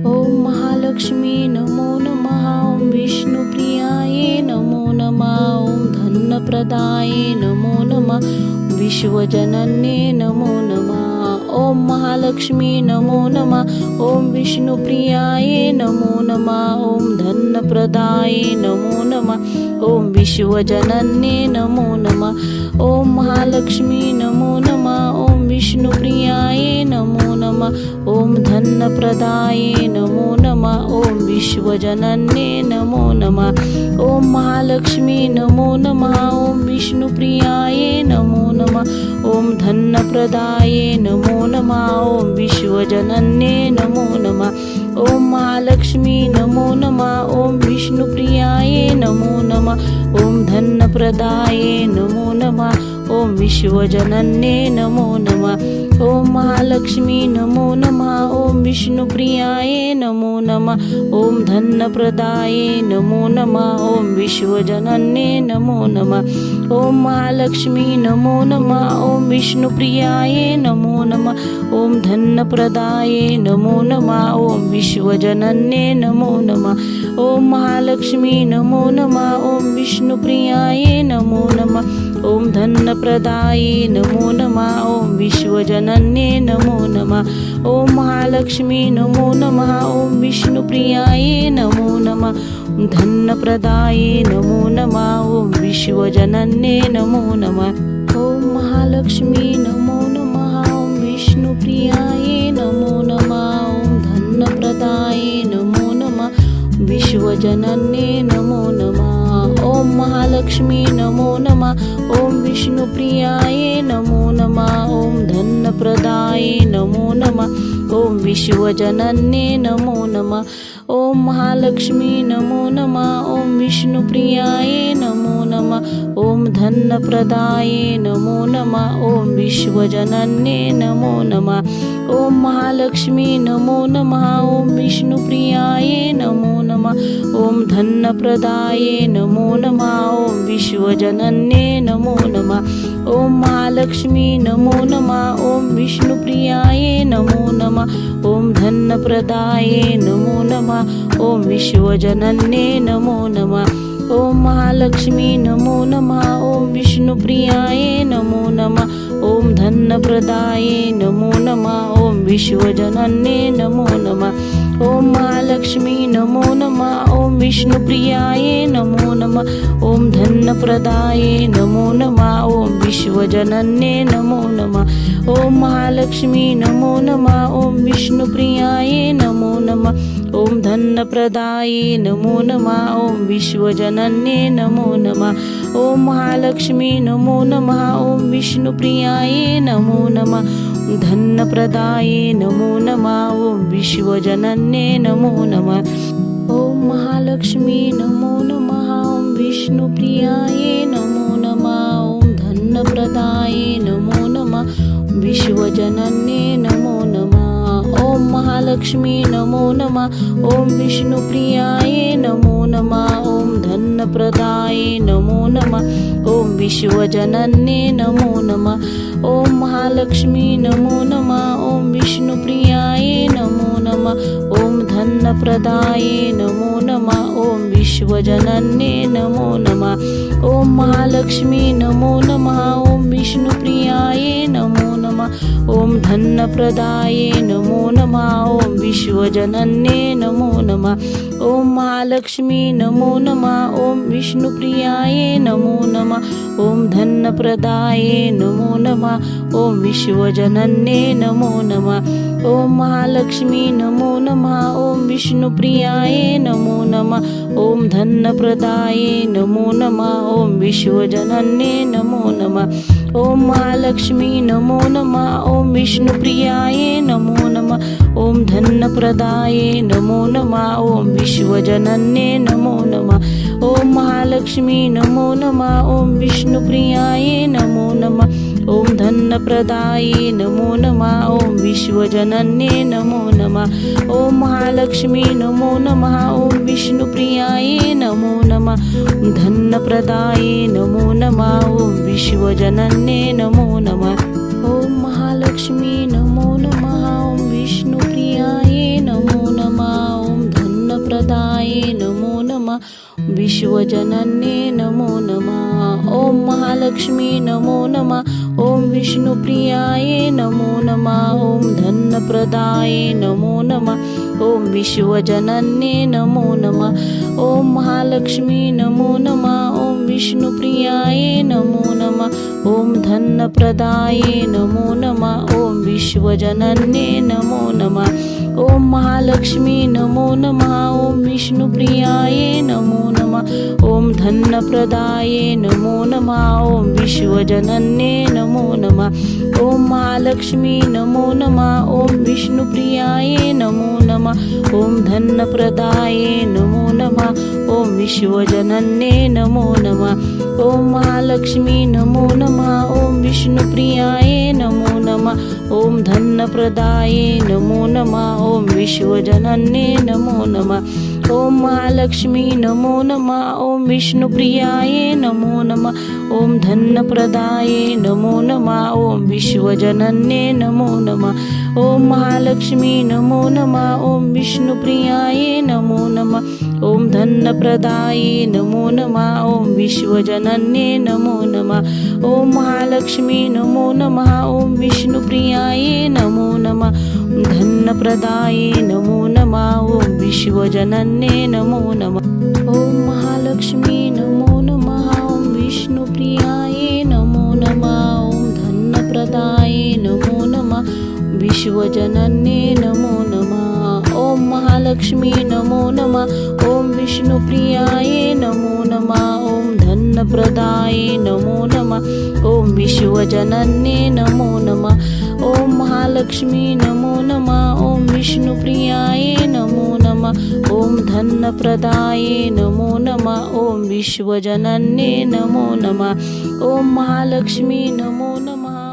ओम महालक्ष्मी नमो नमः। ओम विष्णुप्रियाये नमो नमः। ओम धनप्रदाये नमो नमः। विश्वजनन्ये नमो नमः। ओम महालक्ष्मी नमो नमः। ओम विष्णुप्रियाये नमो नमः। ओम धनप्रदाये नमो नमः। ओम विश्वजनन्ये नमो नमः। ओम महालक्ष्मी नमो नमः। ओम विष्णुप्रियाये नमो नमः। ओम धनप्रदाये नमो नमः। ओम विश्वजनन्ये नमो नमः। ओम महालक्ष्मी नमो नमः। ओम विष्णुप्रियाये नमो नमः। ओम धनप्रदाये नमो नमः। ओम विश्वजनन्ये नमो नमः। ओम महालक्ष्मी नमो नमः। ओम विष्णुप्रियाये नमो नमः। ओम धनप्रदाये नमो नमः। ओम विश्वजनन्ये नमो नमः। ओम महालक्ष्मी नमो नमः। ओम विष्णुप्रियाये नमो नमः। ओम धनप्रदाये नमो नमः। ओम विश्वजनन्ये नमो नमः। ओम महालक्ष्मी नमो नमः। ओम विष्णुप्रियाये नमो नमः। ओम धनप्रदाये नमो नमः। ओम विश्वजनन्ये नमो नमः। ओम महालक्ष्मी नमो नमः। ओम विष्णुप्रियाये नमो नमः। ओम धनप्रदाये नमो नमः। ओम विश्वजनन्ये नमो नमः। ओम महालक्ष्मी नमो नमः। ओम विष्णुप्रियाये नमो नमः। धनप्रदाये नमो नमः। ओम विश्वजनन्ये नमो नमः। ओम महालक्ष्मी नमो नमः। ओम विष्णुप्रियाये नमो नमः। ओम धनप्रदाये नमो नमः। विश्वजनन्ये नमो नमः। ओम महालक्ष्मी नमो नमः। ओम विष्णुप्रियाये नमो नमः। ओम धनप्रदाये नमो नमः। ओम विश्वजनन्ये नमो नमः। ओम महालक्ष्मी नमो नमः। ओम विष्णुप्रियाये नमो नमः। ओम धनप्रदाये नमो नमः। ओम विश्वजनन्ये नमो नमः। ओम महालक्ष्मी नमो नमः। ओम विष्णुप्रियाये नमो नमः। ओम धनप्रदाये नमो नमः। ओम विश्वजनन्ये नमो नमः। ओम महालक्ष्मी नमो नमः। ओम विष्णुप्रियाये नमो नमः। ओम धनप्रदाये नमो नमः। ओम विश्वजनन्ये नमो नमः। ओम महालक्ष्मी नमो नमः। ओम विष्णुप्रियाये नमो नमः। ओम धनप्रदाये नमो नमः। ओम विश्वजनन्ये नमो नमः। ओम महालक्ष्मी नमो नमः। ओम विष्णुप्रियाये नमो नमः। ओम धनप्रदाये नमो नमः। ओम विश्वजनन्ये नमो नमः। ओम महालक्ष्मी नमो नमः। ओम विष्णुप्रियाये नमो नमः। ओम धनप्रदाये नमो नमः। ओम विश्वजनन्ये नमो नमः। ओम महालक्ष्मी नमो नमः। ओम विष्णुप्रियाये नमो नमः। धनप्रदाये नमो नमः। ओम विश्वजनन्ये नमो नमः। ओम महालक्ष्मी नमो नमः। ओम विष्णुप्रियाये नमो नमः। ओम धनप्रदाये नमो नमः। विश्वजनन्ये नमो नमः। ओम महालक्ष्मी नमो नमः। ओम विष्णुप्रियाये नमो नमः। ओम धनप्रदाये नमो नमः। ओम विश्वजनन्ये नमो नमः। ओम महालक्ष्मी नमो नमः। ओम विष्णुप्रियाये नमो नमः। ओम धनप्रदाये नमो नमः। ओम विश्वजनन्ये नमो नमः। ओम महालक्ष्मी नमो नमः। ओम विष्णुप्रियाये नमो नमः। ओम धनप्रदाये नमो नमः। ओम विश्वजनन्ये नमो नमः। ओम महालक्ष्मी नमो नमः। ओम विष्णुप्रियाये नमो नमः। ओम धनप्रदाये नमो नमः। ओम विश्वजनन्ये नमो नमः। ओम महालक्ष्मी नमो नमः। ओम विष्णुप्रियाये नमो नमः। ओम धनप्रदाये नमो नमः। ओम विश्वजनन्ये नमो नमः। ओम महालक्ष्मी नमो नमः। ओम विष्णुप्रियाये नमो नमः। ओम धनप्रदाये नमो नमः। ओम विश्वजनन्ये नमो नमः। ओम महालक्ष्मी नमो नमः। ओम विष्णुप्रियाये नमो नमः। ओम धनप्रदाये नमो नमः। ओम विश्वजनन्ये नमो नमः। ओम महालक्ष्मी नमो नमः। ओम विष्णुप्रियाये नमो नमः। धनप्रदाये नमो नमः। ओम विश्वजनन्ये नमो नमः। ओम महालक्ष्मी नमो नमः। ओम विष्णुप्रियाये नमो नमः। विश्वजनन्ये नमो नमः। ॐ महालक्ष्मी नमो नमः। ॐ विष्णुप्रियाये नमो नमः। ॐ धनप्रदाये नमो नमः। ॐ विश्वजनन्ये नमो नमः। ॐ महालक्ष्मी नमो नमः। ॐ विष्णुप्रियाये नमो नमः। ॐ धनप्रदाये नमो नमः। ॐ विश्वजनन्ये नमो नमः। ॐ महालक्ष्मी नमो नमः। ॐ विष्णुप्रियाये नमो नमः। ॐ धनप्रदाये नमो नमः। ॐ विश्वजनन्ये नमो नमः। ॐ महालक्ष्मी नमो नमः। ॐ विष्णुप्रियाये नमो नमः। ॐ धनप्रदाये नमो नमः। ॐ विश्वजनन्ये नमो नमः। ॐ महालक्ष्मी नमो नमः। ॐ विष्णुप्रियाये नमो नमः। ॐ धनप्रदाये नमो नमः। ॐ विश्वजनन्ये नमो नमः। ॐ महालक्ष्मी नमो नमः। ॐ विष्णुप्रियाये नमो नमः। ॐ धनप्रदाये नमो नमः। ॐ विश्वजनन्ये नमो नमः। ॐ महालक्ष्मी नमो नमः। ॐ विष्णुप्रियाये नमो नमः। ॐ धनप्रदाये नमो नमः। ॐ विश्वजनन्ये नमो नमः। ॐ महालक्ष्मी नमो नमः। ॐ विष्णुप्रियाये नमो नमः। धनप्रदाये नमो नमः। ॐ विश्वजनन्ये नमो नमः। ॐ महालक्ष्मी नमो नमः। ॐ विष्णुप्रियाये नमो नमः। ॐ धनप्रदाये नमो नमः। विश्वजनन्ये नमो नमः। ॐ महालक्ष्मी नमो नमः। ॐ विष्णुप्रियाये नमो नमः। ॐ धनप्रदाये नमो नमः। ॐ विश्वजनन्ये नमो नमः। ॐ महालक्ष्मी नमो नमः। ॐ विष्णुप्रियाये नमो नमः। ॐ धनप्रदाये नमो नमः। ॐ विश्वजनन्ये नमो नमः। ॐ महालक्ष्मी नमो नमः।